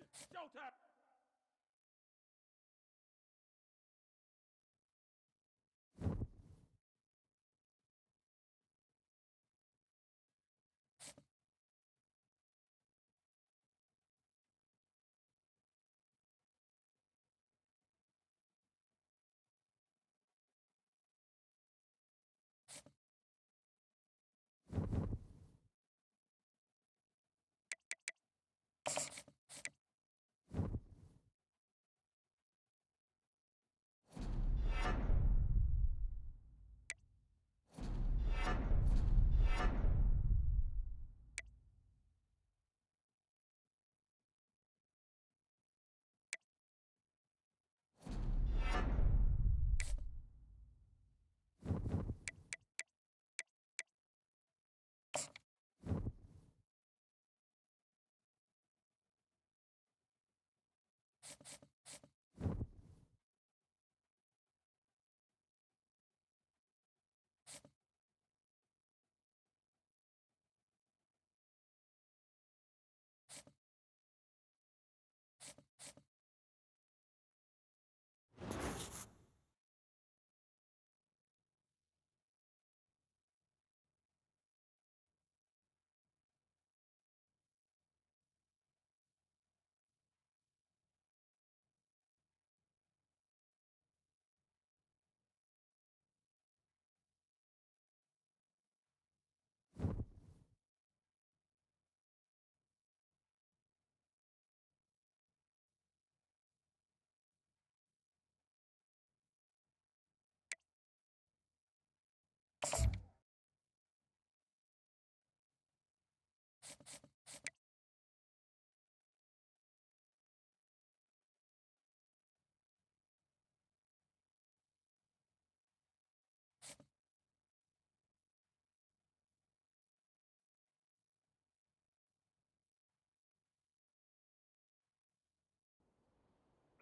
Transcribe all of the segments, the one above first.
Showtime!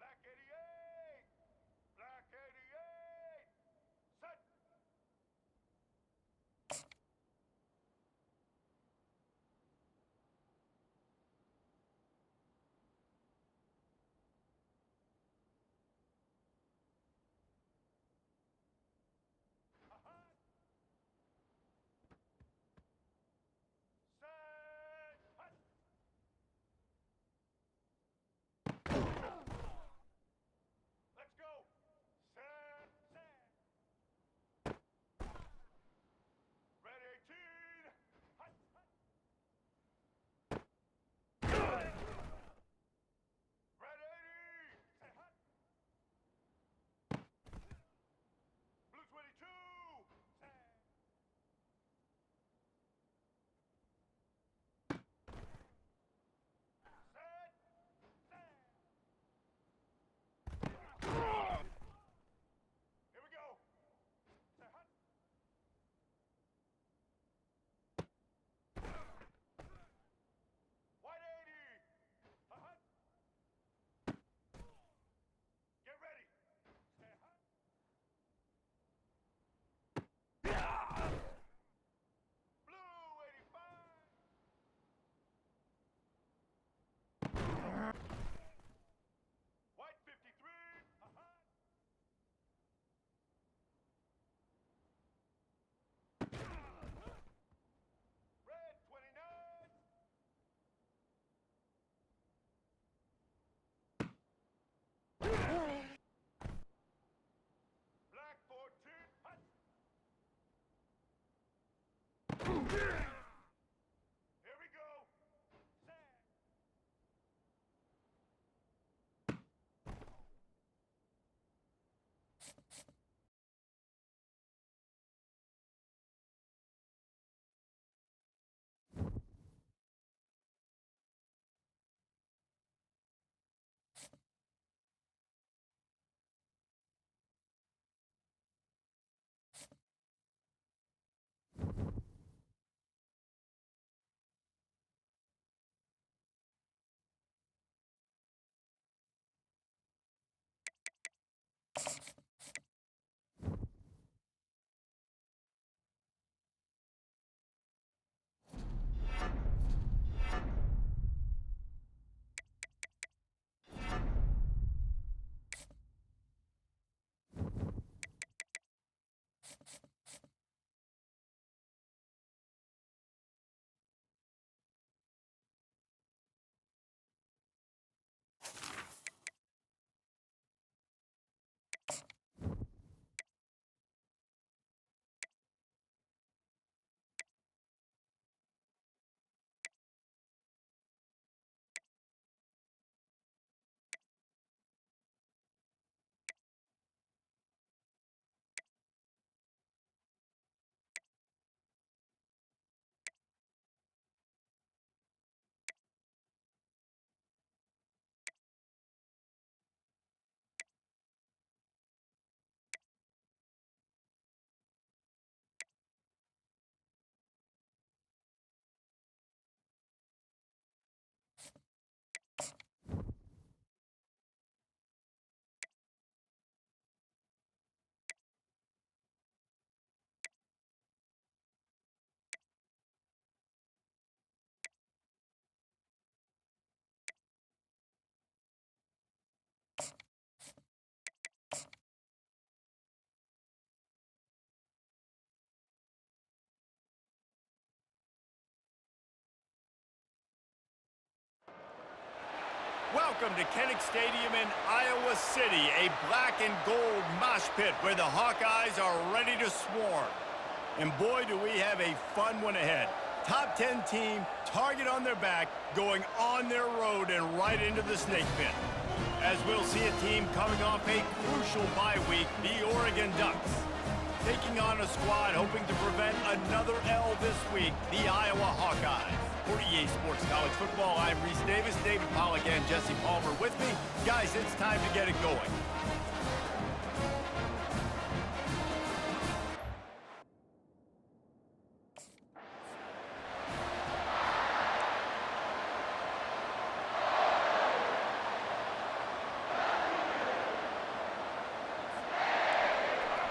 Black 88! Black 88! Set! Welcome to Kinnick Stadium in Iowa City, a black and gold mosh pit where the Hawkeyes are ready to swarm. And boy, do we have a fun one ahead. Top 10 team, target on their back, going on their road and right into the snake pit. As we'll see a team coming off a crucial bye week, the Oregon Ducks. Taking on a squad hoping to prevent another L this week, the Iowa Hawkeyes. For EA Sports College Football, I'm Reese Davis, David Pollack, and Jesse Palmer with me. Guys, it's time to get it going.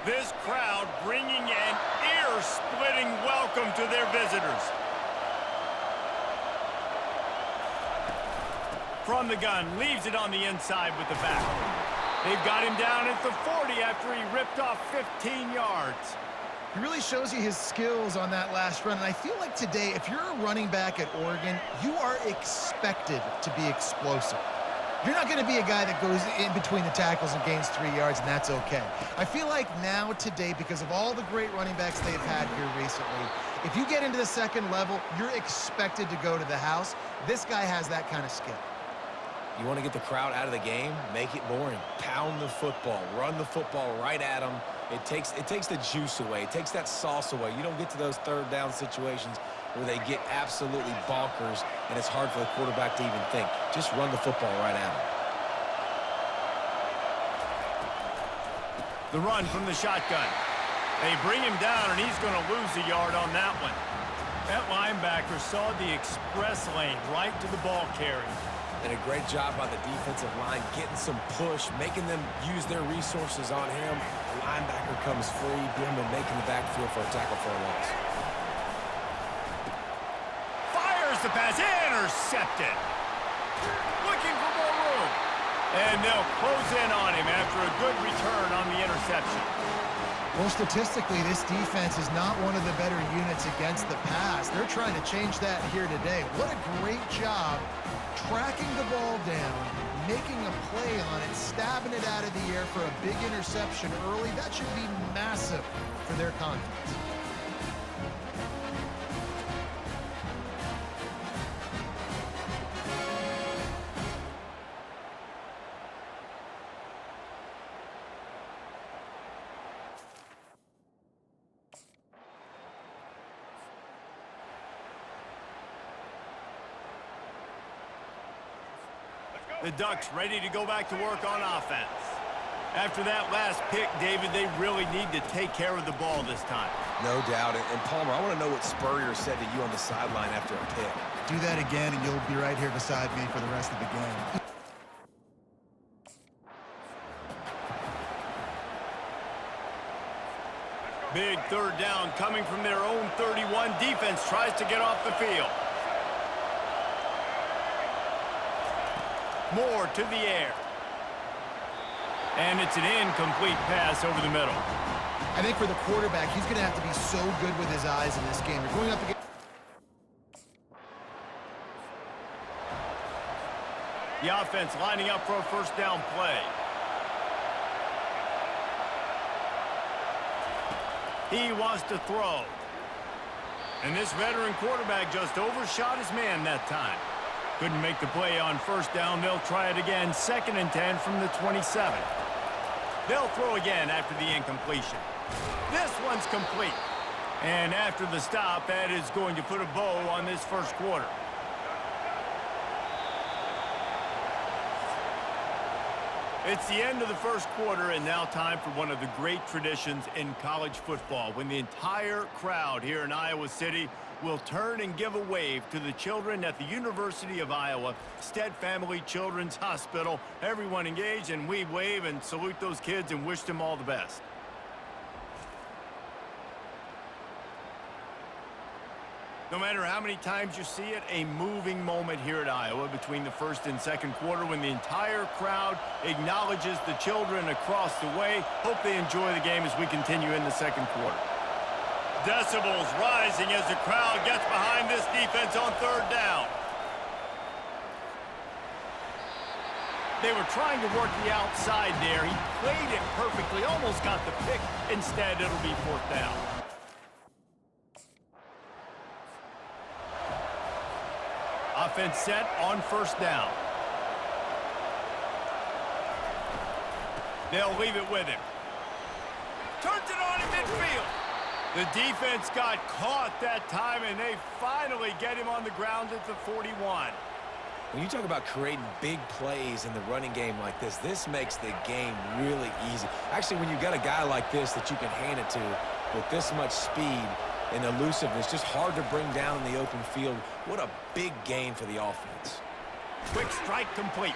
This crowd bringing an ear-splitting welcome to their visitors. From the gun, leaves it on the inside with the back. They've got him down at the 40 after he ripped off 15 yards. He really shows you his skills on that last run, and I feel like today, if you're a running back at Oregon, you are expected to be explosive. You're not going to be a guy that goes in between the tackles and gains 3 yards, and that's okay. I feel like now, today, because of all the great running backs they've had here recently, if you get into the second level, you're expected to go to the house. This guy has that kind of skill. You want to get the crowd out of the game? Make it boring. Pound the football. Run the football right at them. It takes the juice away. It takes that sauce away. You don't get to those third down situations where they get absolutely bonkers, and it's hard for the quarterback to even think. Just run the football right at them. The run from the shotgun. They bring him down, and he's going to lose a yard on that one. That linebacker saw the express lane right to the ball carrier. And a great job by the defensive line, getting some push, making them use their resources on him. The linebacker comes free, boom, and making the backfield for a tackle for a loss. Fires the pass, intercepted. Looking for more room. And they'll close in on him after a good return on the interception. Well, statistically, this defense is not one of the better units against the pass. They're trying to change that here today. What a great job tracking the ball down, making a play on it, stabbing it out of the air for a big interception early. That should be massive for their confidence. The Ducks ready to go back to work on offense. After that last pick, David, they really need to take care of the ball this time. No doubt. And Palmer, I want to know what Spurrier said to you on the sideline after a pick. Do that again, and you'll be right here beside me for the rest of the game. Big third down coming from their own 31. Defense tries to get off the field. Moore to the air. And it's an incomplete pass over the middle. I think for the quarterback, he's going to have to be so good with his eyes in this game. You're going up against... The offense lining up for a first down play. He wants to throw. And this veteran quarterback just overshot his man that time. Couldn't make the play on first down. They'll try it again. 2nd and 10 from the 27. They'll throw again after the incompletion. This one's complete. And after the stop, that is going to put a bow on this first quarter. It's the end of the first quarter, and now time for one of the great traditions in college football, when the entire crowd here in Iowa City will turn and give a wave to the children at the University of Iowa, Stead Family Children's Hospital. Everyone engaged, and we wave and salute those kids and wish them all the best. No matter how many times you see it, a moving moment here at Iowa between the first and second quarter when the entire crowd acknowledges the children across the way. Hope they enjoy the game as we continue in the second quarter. Decibels rising as the crowd gets behind this defense on third down. They were trying to work the outside there. He played it perfectly, almost got the pick. Instead, it'll be fourth down. Offense set on first down. They'll leave it with him. Turns it on in midfield. The defense got caught that time, and they finally get him on the ground at the 41. When you talk about creating big plays in the running game like this makes the game really easy. Actually, when you've got a guy like this that you can hand it to with this much speed and elusiveness, just hard to bring down in the open field, what a big gain for the offense. Quick strike complete.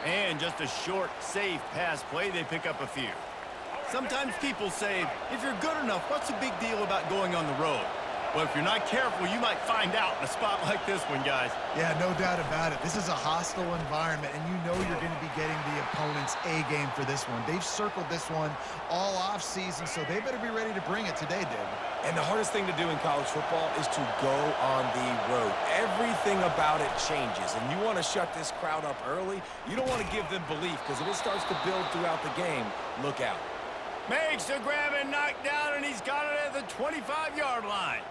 And just a short, safe pass play, they pick up a few. Sometimes people say, if you're good enough, what's the big deal about going on the road? Well, if you're not careful, you might find out in a spot like this one, guys. Yeah, no doubt about it. This is a hostile environment, and you know you're going to be getting the opponent's A game for this one. They've circled this one all offseason, so they better be ready to bring it today, David. And the hardest thing to do in college football is to go on the road. Everything about it changes, and you want to shut this crowd up early. You don't want to give them belief, because if it starts to build throughout the game, look out. Makes the grab and knock down, and he's got it at the 25-yard line.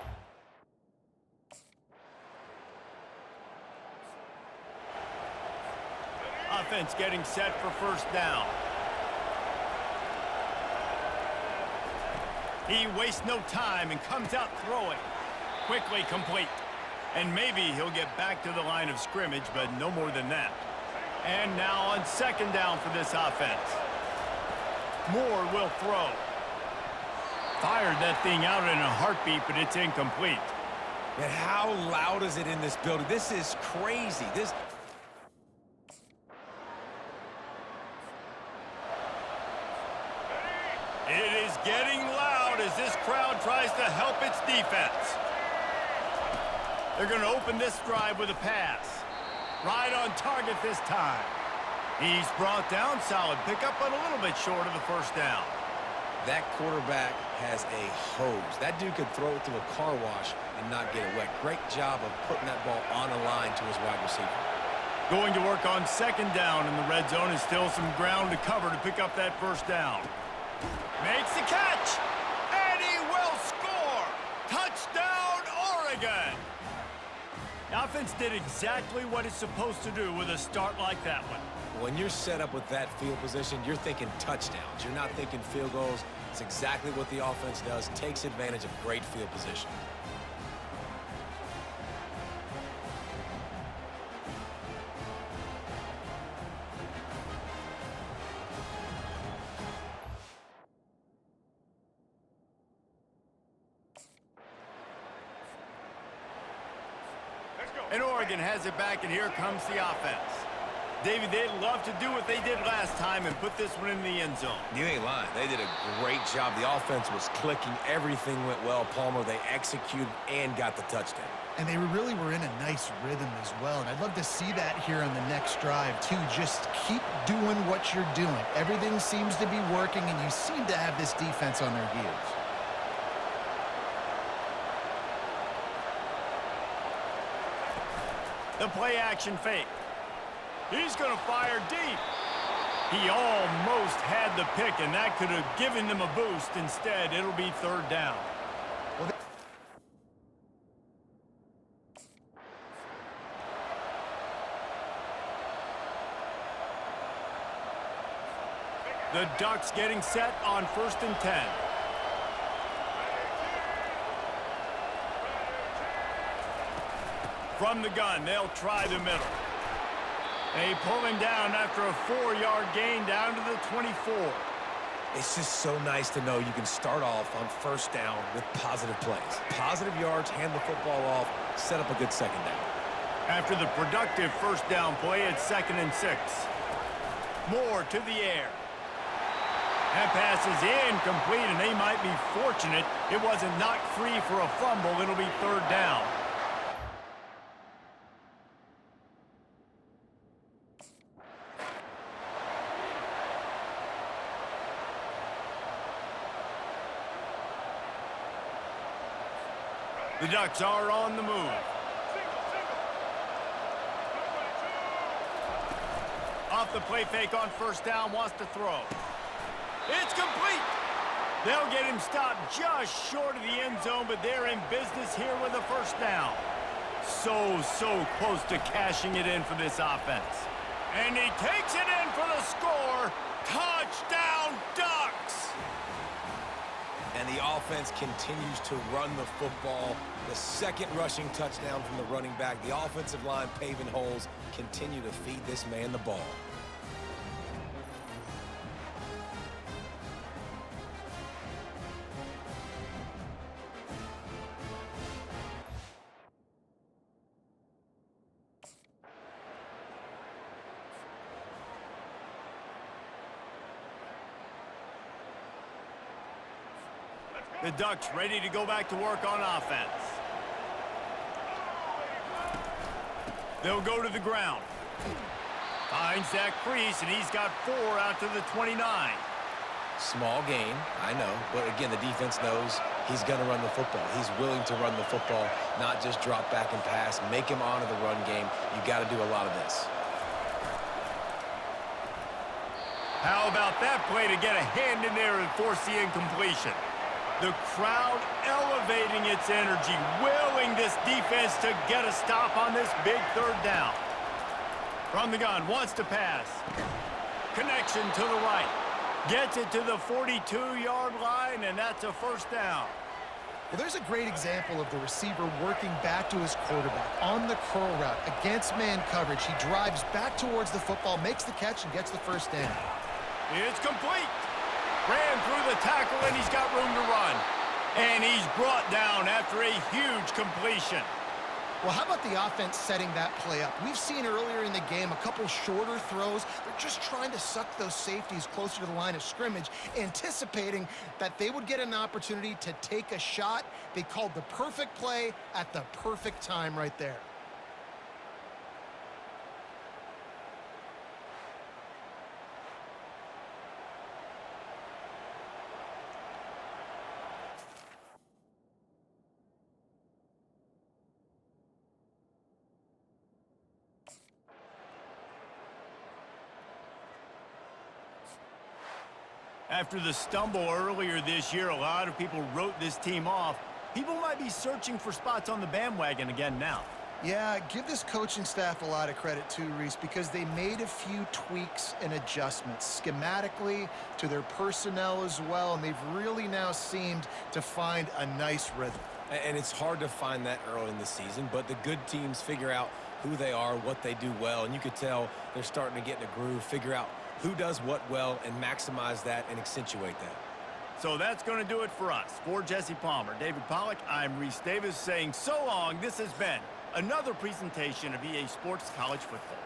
Offense getting set for first down. He wastes no time and comes out throwing. Quickly complete. And maybe he'll get back to the line of scrimmage, but no more than that. And now on second down for this offense. Moore will throw. Fired that thing out in a heartbeat, but it's incomplete. And how loud is it in this building? This is crazy. It is getting loud as this crowd tries to help its defense. They're going to open this drive with a pass. Right on target this time. He's brought down, solid pickup, but a little bit short of the first down. That quarterback has a hose. That dude could throw it through a car wash and not get it wet. Great job of putting that ball on a line to his wide receiver. Going to work on second down in the red zone, and still some ground to cover to pick up that first down. Makes the catch, and he will score. Touchdown, Oregon. The offense did exactly what it's supposed to do with a start like that one. When you're set up with that field position, you're thinking touchdowns. You're not thinking field goals. It's exactly what the offense does, takes advantage of great field position. And Oregon has it back, and here comes the offense. David, they'd love to do what they did last time and put this one in the end zone. You ain't lying. They did a great job. The offense was clicking. Everything went well. Palmer, they executed and got the touchdown. And they really were in a nice rhythm as well. And I'd love to see that here on the next drive, too. Just keep doing what you're doing. Everything seems to be working, and you seem to have this defense on their heels. The play action fake. He's going to fire deep. He almost had the pick, and that could have given them a boost. Instead, it'll be third down. The Ducks getting set on 1st and 10. From the gun, they'll try the middle. They pull him down after a 4-yard gain down to the 24. It's just so nice to know you can start off on first down with positive plays. Positive yards, hand the football off, set up a good second down. After the productive first down play, it's 2nd and 6. Moore to the air. That pass is incomplete, and they might be fortunate it wasn't knocked free for a fumble. It'll be third down. The Ducks are on the move. Off the play fake on first down, wants to throw. It's complete. They'll get him stopped just short of the end zone, but they're in business here with a first down. So close to cashing it in for this offense. And he takes it in for the score. Touchdown, Ducks! And the offense continues to run the football. The second rushing touchdown from the running back. The offensive line paving holes. Continue to feed this man the ball. The Ducks ready to go back to work on offense. They'll go to the ground. Finds that crease, and he's got 4 out to the 29. Small gain, I know. But again, the defense knows he's going to run the football. He's willing to run the football, not just drop back and pass. Make him honor the run game. You got to do a lot of this. How about that play to get a hand in there and force the incompletion? The crowd elevating its energy, willing this defense to get a stop on this big third down. From the gun, wants to pass. Connection to the right. Gets it to the 42-yard line, and that's a first down. Well, there's a great example of the receiver working back to his quarterback on the curl route against man coverage. He drives back towards the football, makes the catch, and gets the first down. It's complete. Ran through the tackle, and he's got room to run. And he's brought down after a huge completion. Well, how about the offense setting that play up? We've seen earlier in the game a couple shorter throws. They're just trying to suck those safeties closer to the line of scrimmage, anticipating that they would get an opportunity to take a shot. They called the perfect play at the perfect time right there. After the stumble earlier this year, a lot of people wrote this team off. People might be searching for spots on the bandwagon again now. Yeah, give this coaching staff a lot of credit too, Reese, because they made a few tweaks and adjustments schematically to their personnel as well, and they've really now seemed to find a nice rhythm. And it's hard to find that early in the season, but the good teams figure out who they are, what they do well, and you could tell they're starting to get in a groove, figure out who does what well, and maximize that and accentuate that. So that's going to do it for us. For Jesse Palmer, David Pollack, I'm Reese Davis saying so long. This has been another presentation of EA Sports College Football.